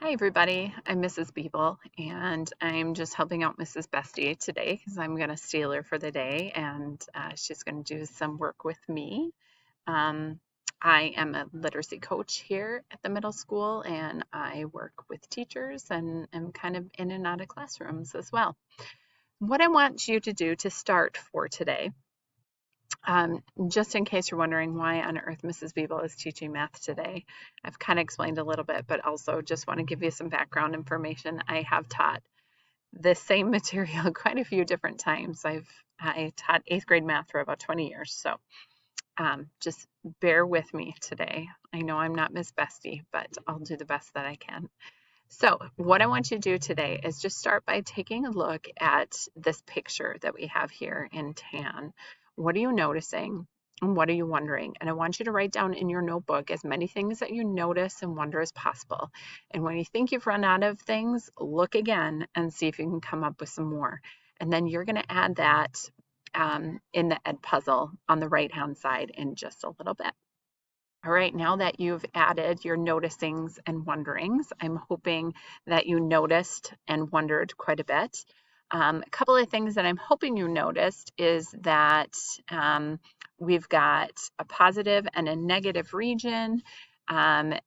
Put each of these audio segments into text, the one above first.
Hi everybody, I'm Mrs. Beeble and I'm just helping out Mrs. Bestie today because I'm going to steal her for the day and she's going to do some work with me. Um, I am a literacy coach here at the middle school and I work with teachers and am kind of in and out of classrooms as well. What I want you to do to start for today, just in case you're wondering why on earth Mrs. Beeble is teaching math today, I've kind of explained a little bit, but also just want to give you some background information. I have taught this same material quite a few different times. I taught 8th grade math for about 20 years, so just bear with me today. I know I'm not Miss Bestie, but I'll do the best that I can. So what I want you to do today is just start by taking a look at this picture that we have here in tan. What are you noticing? And what are you wondering? And I want you to write down in your notebook as many things that you notice and wonder as possible. And when you think you've run out of things, look again and see if you can come up with some more. And then you're going to add that in the Ed puzzle on the right-hand side in just a little bit. All right, now that you've added your noticings and wonderings, I'm hoping that you noticed and wondered quite a bit. A couple of things that I'm hoping you noticed is that we've got a positive and a negative region. And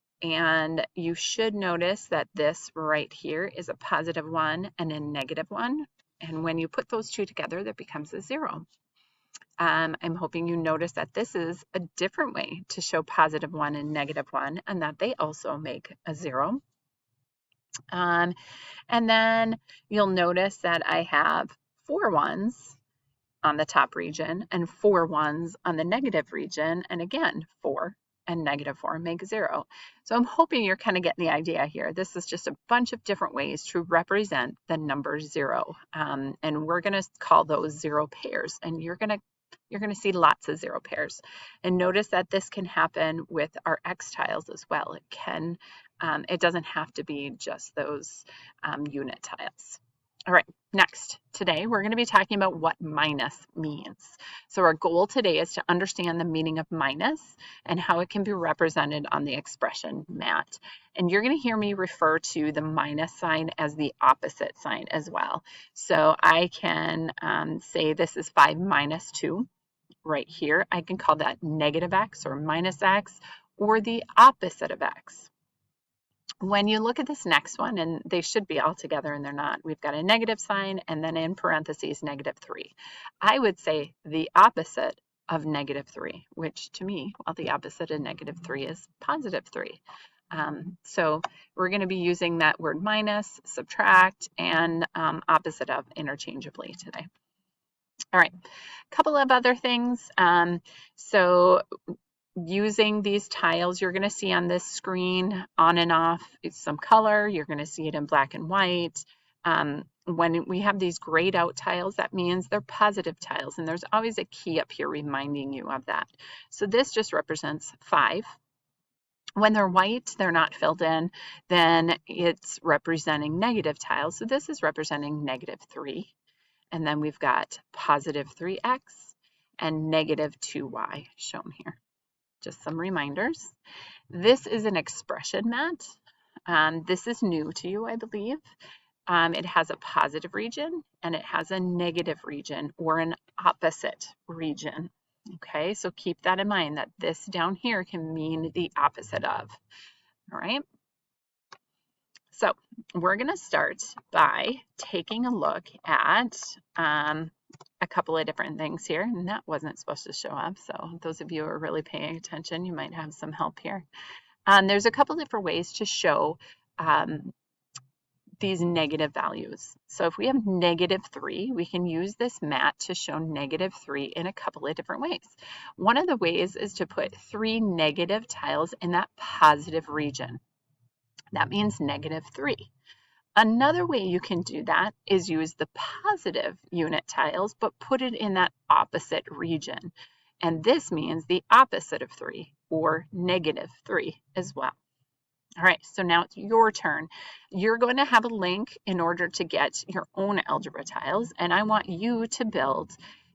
you should notice that this right here is a positive 1 and a negative 1. And when you put those two together, that becomes a 0. I'm hoping you notice that this is a different way to show positive 1 and negative 1, and that they also make a 0. And then you'll notice that I have 4 1s on the top region and 4 1s on the negative region, and again, 4 and negative 4 make 0. So I'm hoping you're kind of getting the idea here. This is just a bunch of different ways to represent the number 0, and we're going to call those 0 pairs, and you're going to see lots of 0 pairs. And notice that this can happen with our X tiles as well. It doesn't have to be just those unit tiles. All right, next, today we're going to be talking about what minus means. So our goal today is to understand the meaning of minus and how it can be represented on the expression mat. And you're going to hear me refer to the minus sign as the opposite sign as well. So I can say this is 5 minus 2 right here. I can call that negative x or minus x or the opposite of x. When you look at this next one, and they should be all together and they're not, we've got a negative sign and then in parentheses negative 3. I would say the opposite of negative 3, which to me, well, the opposite of negative 3 is positive 3. So we're going to be using that word minus, subtract, and opposite of interchangeably today. All right, a couple of other things. So using these tiles, you're going to see on this screen on and off some color. You're going to see it in black and white. When we have these grayed out tiles, that means they're positive tiles, and there's always a key up here reminding you of that. So this just represents 5. When they're white, they're not filled in, then it's representing negative tiles. So this is representing negative 3. And then we've got positive 3x and negative 2y shown here. Just some reminders. This is an expression mat. This is new to you, I believe. It has a positive region and it has a negative region or an opposite region. Okay, so keep that in mind that this down here can mean the opposite of. All right. So we're going to start by taking a look at a couple of different things here, and that wasn't supposed to show up. So those of you who are really paying attention, you might have some help here. There's a couple different ways to show these negative values. So if we have negative 3, we can use this mat to show negative 3 in a couple of different ways. One of the ways is to put 3 negative tiles in that positive region. That means negative 3. Another way you can do that is use the positive unit tiles, but put it in that opposite region. And this means the opposite of 3, or negative 3 as well. All right, so now it's your turn. You're going to have a link in order to get your own algebra tiles, and I want you to build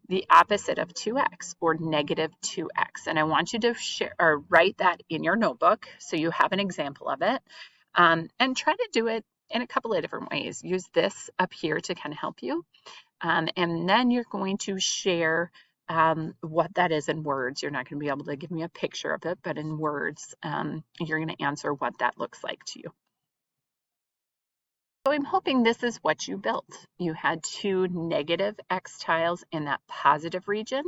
the opposite of 2x, or negative 2x. And I want you to share or write that in your notebook so you have an example of it. And try to do it in a couple of different ways. Use this up here to kind of help you. And then you're going to share what that is in words. You're not going to be able to give me a picture of it, but in words, you're going to answer what that looks like to you. So I'm hoping this is what you built. You had two negative x tiles in that positive region,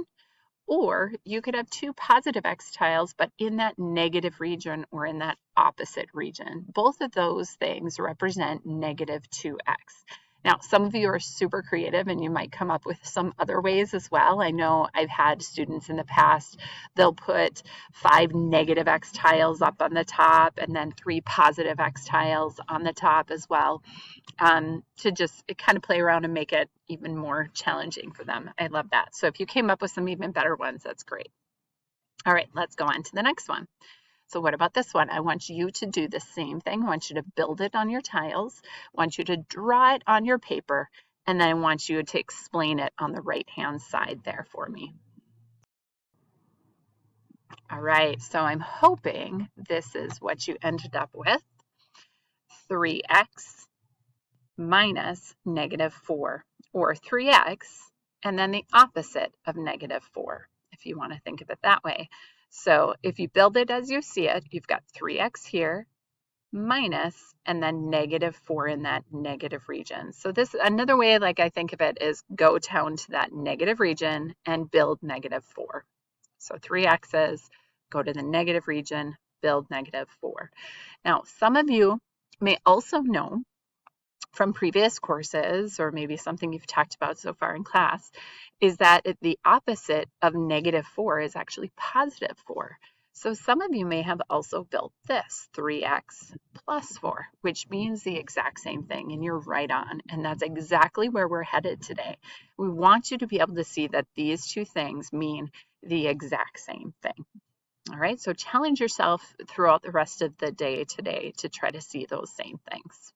or you could have two positive x tiles, but in that negative region or in that opposite region. Both of those things represent negative 2x. Now, some of you are super creative and you might come up with some other ways as well. I know I've had students in the past, they'll put 5 negative x tiles up on the top and then 3 positive x tiles on the top as well, to just kind of play around and make it even more challenging for them. I love that. So if you came up with some even better ones, that's great. All right, let's go on to the next one. So what about this one? I want you to do the same thing. I want you to build it on your tiles. I want you to draw it on your paper, and then I want you to explain it on the right-hand side there for me. All right, so I'm hoping this is what you ended up with. 3x minus negative 4, or 3x, and then the opposite of negative 4, if you want to think of it that way. So if you build it as you see it, you've got 3x here, minus, and then negative 4 in that negative region. So this, another way like I think of it is go down to that negative region and build negative 4. So 3x's, go to the negative region, build negative 4. Now, some of you may also know from previous courses, or maybe something you've talked about so far in class, is that the opposite of negative 4 is actually positive 4. So some of you may have also built this, 3x plus 4, which means the exact same thing, and you're right on. And that's exactly where we're headed today. We want you to be able to see that these two things mean the exact same thing. All right, so challenge yourself throughout the rest of the day today to try to see those same things.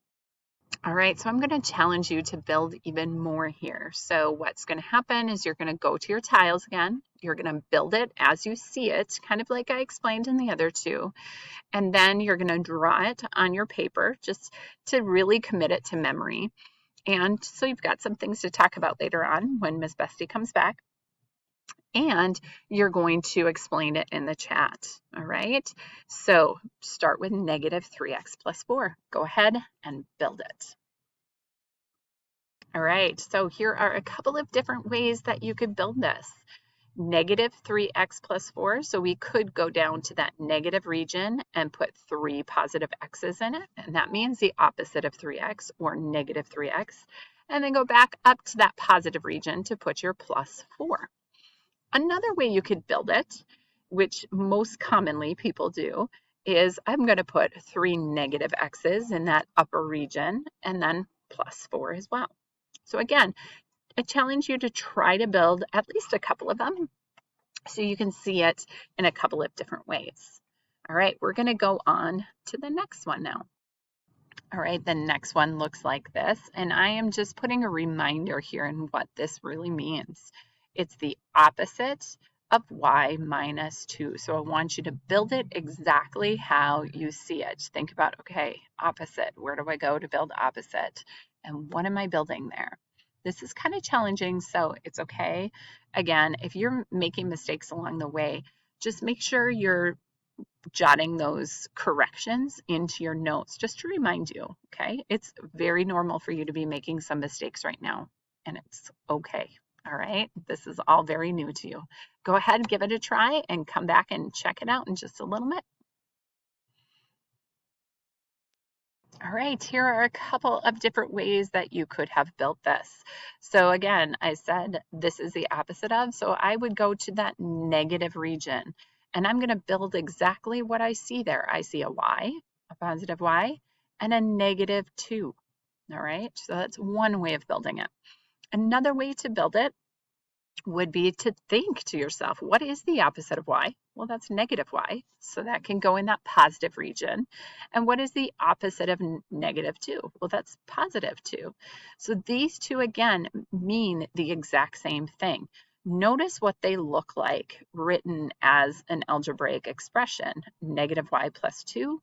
All right, so I'm going to challenge you to build even more here. So what's going to happen is you're going to go to your tiles again. You're going to build it as you see it, kind of like I explained in the other two. And then you're going to draw it on your paper just to really commit it to memory. And so you've got some things to talk about later on when Miss Bestie comes back. And you're going to explain it in the chat. All right, so start with negative 3x plus 4. Go ahead and build it. All right, so here are a couple of different ways that you could build this. Negative 3x plus 4, so we could go down to that negative region and put 3 positive x's in it, and that means the opposite of 3x, or negative 3x, and then go back up to that positive region to put your plus 4. Another way you could build it, which most commonly people do, is I'm going to put 3 negative x's in that upper region and then plus 4 as well. So again, I challenge you to try to build at least a couple of them so you can see it in a couple of different ways. All right, we're going to go on to the next one now. All right, the next one looks like this, and I am just putting a reminder here in what this really means. It's the opposite of y minus 2. So I want you to build it exactly how you see it. Think about, okay, opposite. Where do I go to build opposite? And what am I building there? This is kind of challenging, so it's okay. Again, if you're making mistakes along the way, just make sure you're jotting those corrections into your notes just to remind you, okay? It's very normal for you to be making some mistakes right now, and it's okay, all right? This is all very new to you. Go ahead, give it a try, and come back and check it out in just a little bit. All right, here are a couple of different ways that you could have built this. So again, I said this is the opposite of, so I would go to that negative region, and I'm going to build exactly what I see there. I see a y, a positive y, and a negative 2. All right, so that's one way of building it. Another way to build it would be to think to yourself, what is the opposite of y? Well, that's negative y, so that can go in that positive region. And what is the opposite of negative 2? Well, that's positive 2. So these two, again, mean the exact same thing. Notice what they look like written as an algebraic expression, negative y plus 2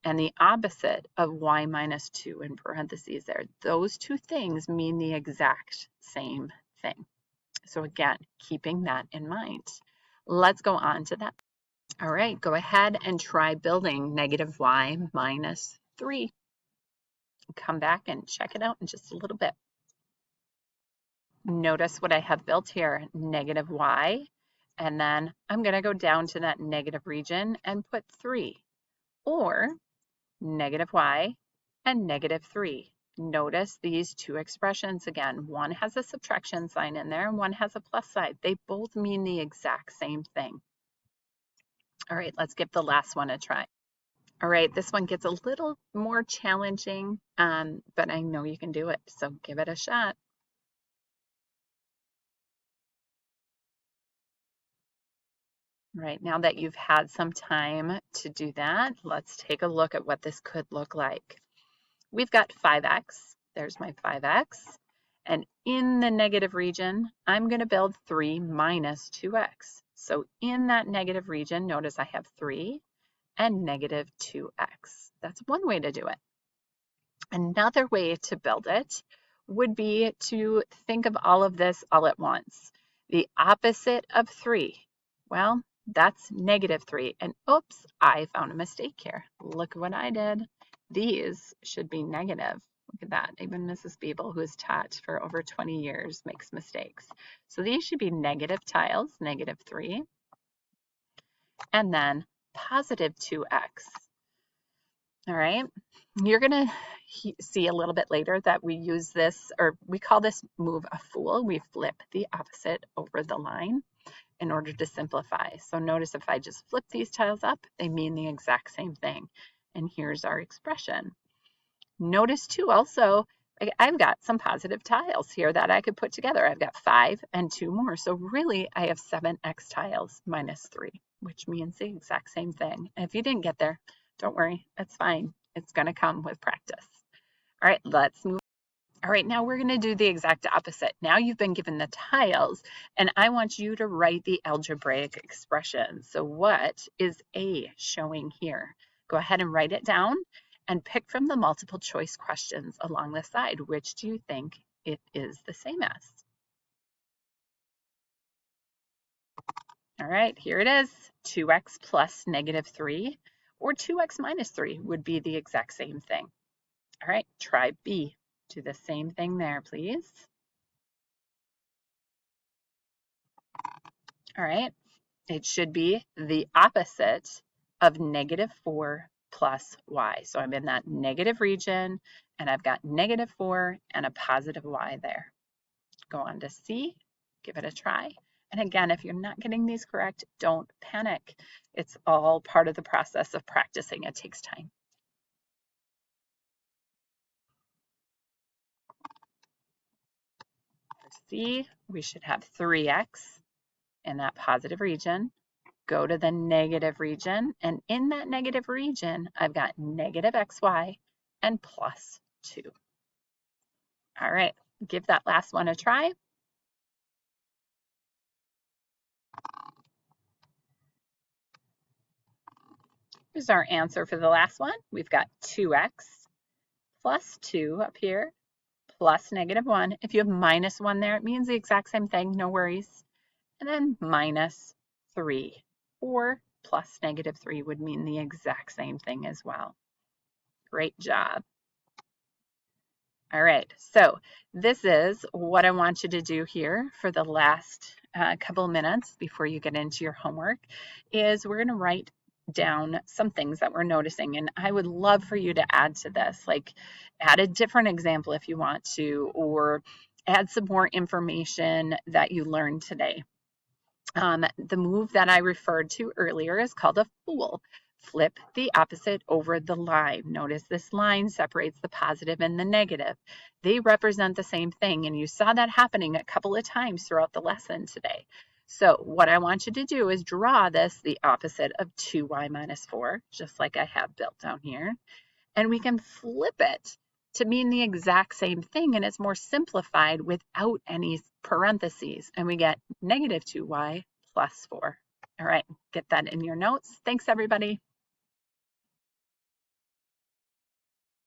and the opposite of y minus 2 in parentheses there. Those two things mean the exact same thing. So again, keeping that in mind. Let's go on to that. All right, go ahead and try building negative y minus 3. Come back and check it out in just a little bit. Notice what I have built here, negative y, and then I'm going to go down to that negative region and put 3, or negative y and negative 3. Notice these two expressions again. One has a subtraction sign in there and one has a plus sign. They both mean the exact same thing. All right, let's give the last one a try. All right, this one gets a little more challenging, but I know you can do it, so give it a shot. Right, now that you've had some time to do that, let's take a look at what this could look like. We've got 5x, there's my 5x, and in the negative region, I'm going to build 3 minus 2x. So in that negative region, notice I have 3 and negative 2x. That's one way to do it. Another way to build it would be to think of all of this all at once. The opposite of 3, well, that's negative 3. And oops, I found a mistake here. Look what I did. These should be negative. Look at that. Even Mrs. Beeble, who has taught for over 20 years, makes mistakes. So these should be negative tiles, negative 3, and then positive 2x. All right. You're going to see a little bit later that we use this, or we call this move a fool. We flip the opposite over the line in order to simplify. So notice if I just flip these tiles up, they mean the exact same thing. And here's our expression. Notice too also, I've got some positive tiles here that I could put together. I've got 5 and 2 more. So really I have 7x tiles minus 3, which means the exact same thing. And if you didn't get there, don't worry, it's fine. It's going to come with practice. All right, let's move. All right, now we're going to do the exact opposite. Now you've been given the tiles, and I want you to write the algebraic expression. So what is A showing here? Go ahead and write it down and pick from the multiple choice questions along the side. Which do you think it is the same as? All right, here it is. 2x plus negative 3 or 2x minus 3 would be the exact same thing. All right, try B. Do the same thing there, please. All right, it should be the opposite of negative 4 plus y. So I'm in that negative region, and I've got negative 4 and a positive y there. Go on to C, give it a try. And again, if you're not getting these correct, don't panic. It's all part of the process of practicing. It takes time. C, we should have 3x in that positive region. Go to the negative region, and in that negative region, I've got negative xy and plus 2. All right, give that last one a try. Here's our answer for the last one. We've got 2x plus 2 up here plus negative 1. If you have minus 1 there, it means the exact same thing, no worries. And then minus 3 or plus negative 3 would mean the exact same thing as well. Great job. All right, so this is what I want you to do here for the last couple minutes before you get into your homework, is we're going to write down some things that we're noticing, and I would love for you to add to this, like add a different example if you want to, or add some more information that you learned today. The move that I referred to earlier is called a fool. Flip the opposite over the line. Notice this line separates the positive and the negative. They represent the same thing, and you saw that happening a couple of times throughout the lesson today. So what I want you to do is draw this, the opposite of 2y minus 4, just like I have built down here. And we can flip it to mean the exact same thing, and it's more simplified without any parentheses, and we get negative 2y plus 4. All right, get that in your notes. Thanks, everybody.